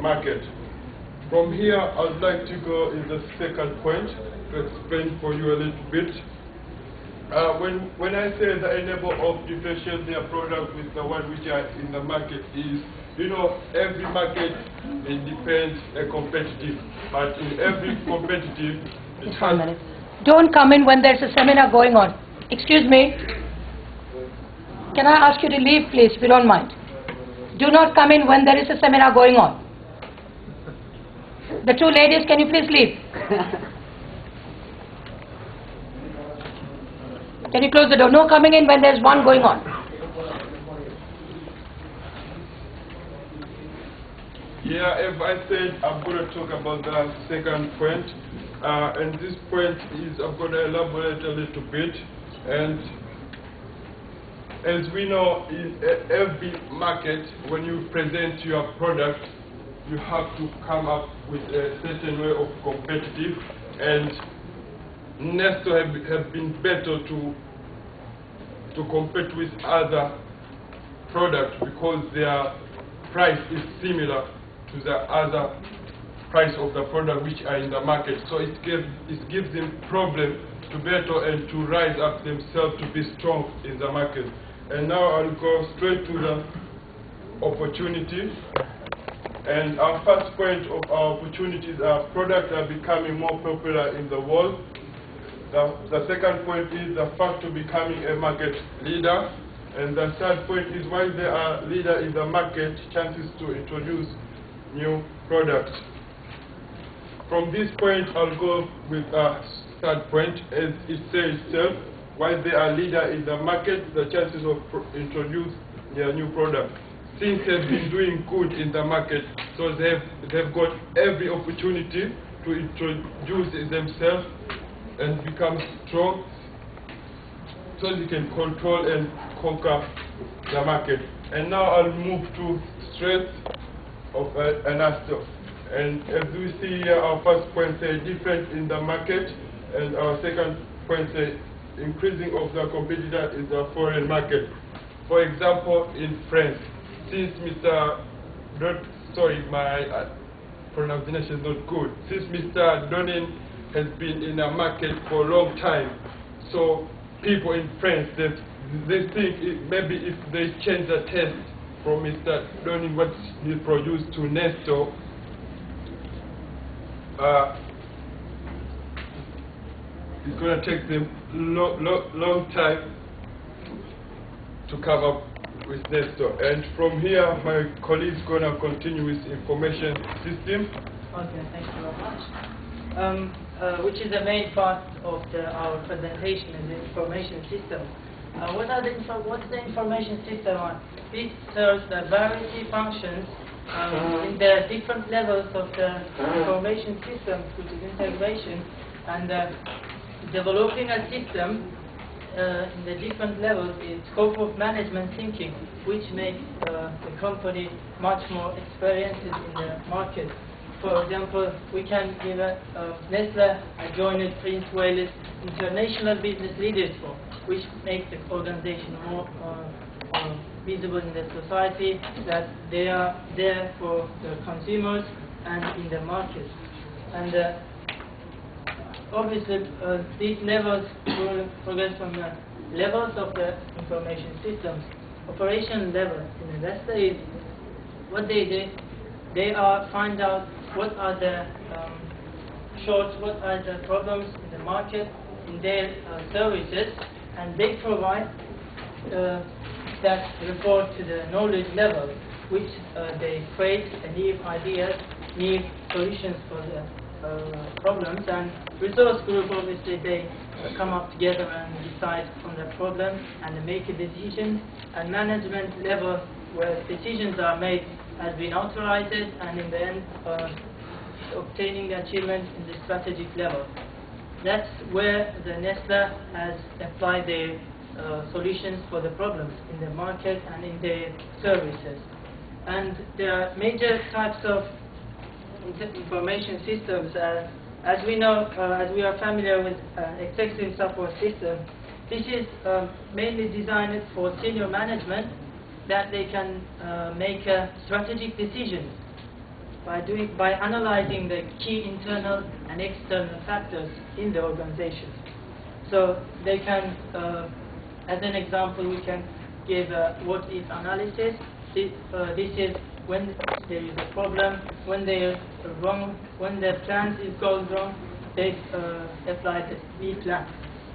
market. From here, I'd like to go in the second point to explain for you a little bit. When I say the enable of differentiate their product with the one which are in the market is, you know, every market it depends a competitive, but in every competitive it has. 1 minute. Don't come in when there's a seminar going on. Excuse me. Can I ask you to leave, please, if you don't mind? Do not come in when there is a seminar going on. The two ladies, can you please leave? Can you close the door? No coming in when there's one going on. Yeah, if I said I'm going to talk about the second point, and this point is I'm going to elaborate a little bit. And as we know, in every market, when you present your product, you have to come up with a certain way of competitive, and Nestle have been better to compete with other products because their price is similar to the other price of the product which are in the market. So it gives them problem to better and to rise up themselves to be strong in the market. And now I'll go straight to the opportunity. And our first point of our opportunities are products are becoming more popular in the world. The second point is the fact of becoming a market leader. And the third point is while they are leader in the market, chances to introduce new products. From this point, I'll go with a third point. As it says itself, while they are leader in the market, the chances of introduce their new product. Things have been doing good in the market, so they've got every opportunity to introduce themselves and become strong, so they can control and conquer the market. And now I'll move to strength of an asset. And as we see here, our first point says different in the market, and our second point says increasing of the competitor in the foreign market. For example, in France, since Mr. My pronunciation is not good. Since Mr. Donin has been in the market for a long time, so people in France, they think maybe if they change the taste from Mr. Donin, what he produced to Nestle, it's going to take them long time to come up with Nestle. And from here, my colleague is going to continue with information system. Okay, thank you very much. Which is the main part of our presentation, is the information system. What's the information system? This serves the variety functions in the different levels of the information system, which is integration, and developing a system in the different levels is scope of management thinking, which makes the company much more experienced in the market. For example, we can give Nestle joined Prince Wales International Business Leaders Forum, which makes the organization more visible in the society, that they are there for the consumers and in the market. And obviously, these levels will progress from the levels of the information systems. Operation level in the Nestle is what they do. They find out what are the shorts, what are the problems in the market, in their services, and they provide that report to the knowledge level, which they create new ideas, new solutions for the problems. And resource group, obviously, they come up together and decide on the problem and make a decision. And management level, where decisions are made, has been authorized, and in the end, obtaining the achievement in the strategic level. That's where the Nestle has applied their solutions for the problems in the market and in their services. And there are major types of information systems. As we know, as we are familiar with executive support system, this is mainly designed for senior management, that they can make strategic decisions by analyzing the key internal and external factors in the organization. So they can, as an example, we can give what is analysis. This is when there is a problem, when they are wrong, when the plan is going wrong, they apply the B plan.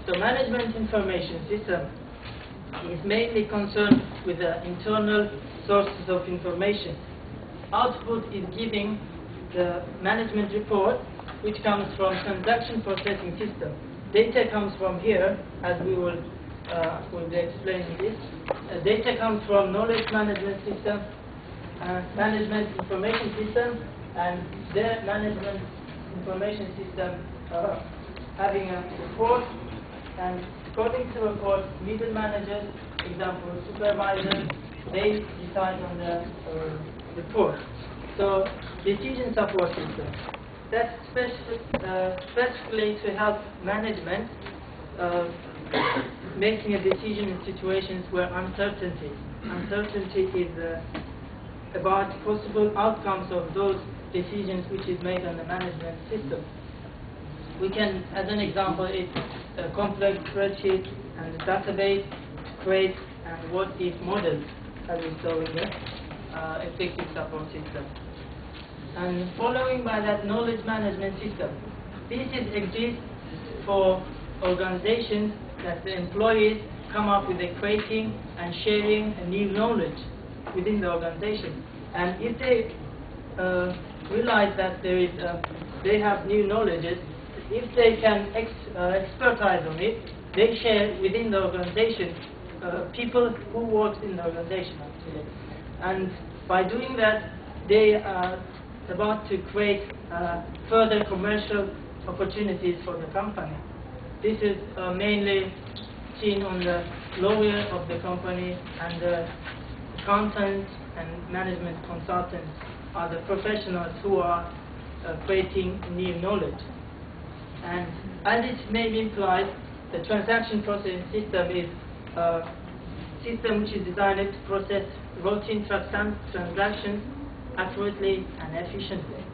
So management information system is mainly concerned with the internal sources of information. Output is giving the management report, which comes from transaction processing system. Data comes from here, as we will be explaining this. Data comes from knowledge management system, management information system, and their management information system having a report, and according to report, middle managers, example supervisors, they decide on the report. So decision support system. That's specifically to help management making a decision in situations where uncertainty is about possible outcomes of those decisions which is made on the management system. We can, as an example, it's a complex spreadsheet and a database to create and what if models, as we saw in the effective support system. And following by that knowledge management system, this exists for organizations that the employees come up with creating and sharing a new knowledge within the organization. And if they realize that they have new knowledges, if they can expertise on it, they share within the organization people who work in the organization actually. And by doing that, they are about to create further commercial opportunities for the company. This is mainly seen on the lawyer of the company, and the accountants and management consultants are the professionals who are creating new knowledge. And as its name implies, the transaction processing system is a system which is designed to process routine transactions accurately and efficiently.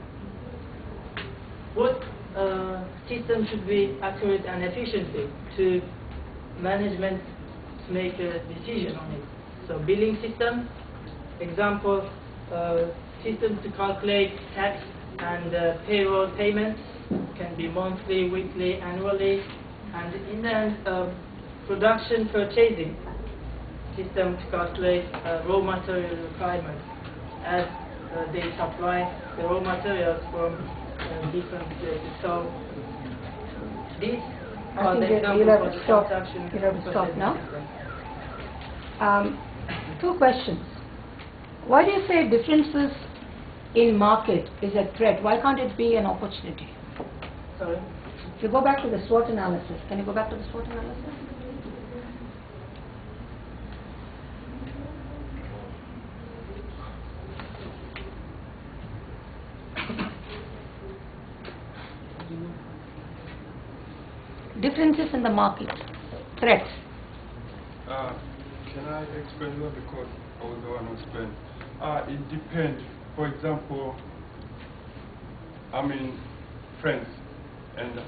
What system should be accurate and efficiently to management to make a decision on it? So billing system, example, system to calculate tax and payroll payments can be monthly, weekly, annually, and in the end, production purchasing system to calculate raw material requirements as they supply the raw materials from different places. So these are the examples of the transaction. You'll have to stop now. Two questions. Why do you say differences in market is a threat? Why can't it be an opportunity? Sorry? If you go back to the SWOT analysis, can you go back to the SWOT analysis? Differences in the market, threats. Can I explain that, because I was the one who explained? It depends. For example, I'm in France, and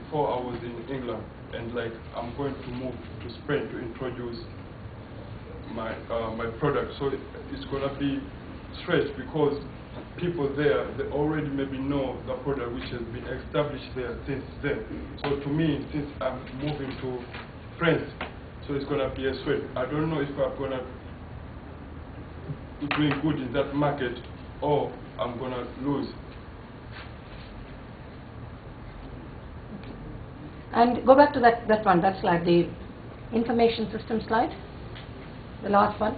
before I was in England, and like I'm going to move to Spain to introduce my product. So it's gonna be stressed because people there, they already maybe know the product which has been established there since then. So to me, since I'm moving to France, so it's gonna be a threat. I don't know if I'm gonna be doing good in that market or I'm gonna lose. And go back to that one, that slide, the information system slide, the last one.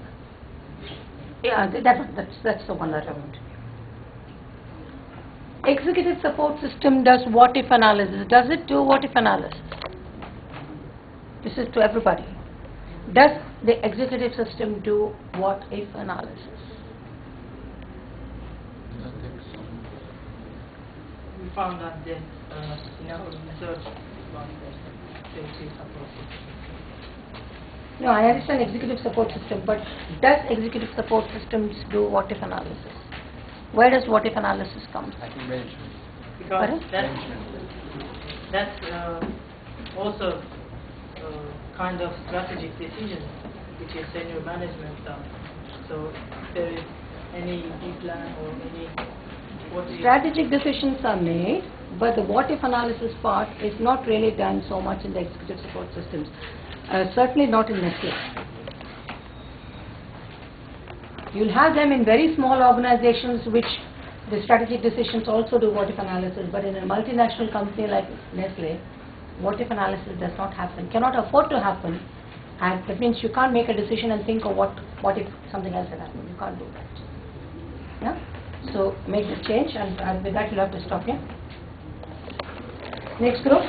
Yeah, that's the one that I want. Executive support system does what if analysis. Does it do what if analysis? This is to everybody. Does the executive system do what if analysis? We found that in our research about the executive support system. No, I understand executive support system, but does executive support systems do what if analysis? Where does what if analysis come? I think management. Because Pardon? that's also kind of strategic decision which is senior management done. So if there is any plan or any what is Strategic decisions are made, but the what if analysis part is not really done so much in the executive support systems. Certainly not in Nestle. You'll have them in very small organizations which the strategic decisions also do what if analysis, but in a multinational company like Nestle, what if analysis does not happen, cannot afford to happen, and that means you can't make a decision and think of what if something else had happened. You can't do that. Yeah? So make the change, and with that you'll have to stop here. Next group.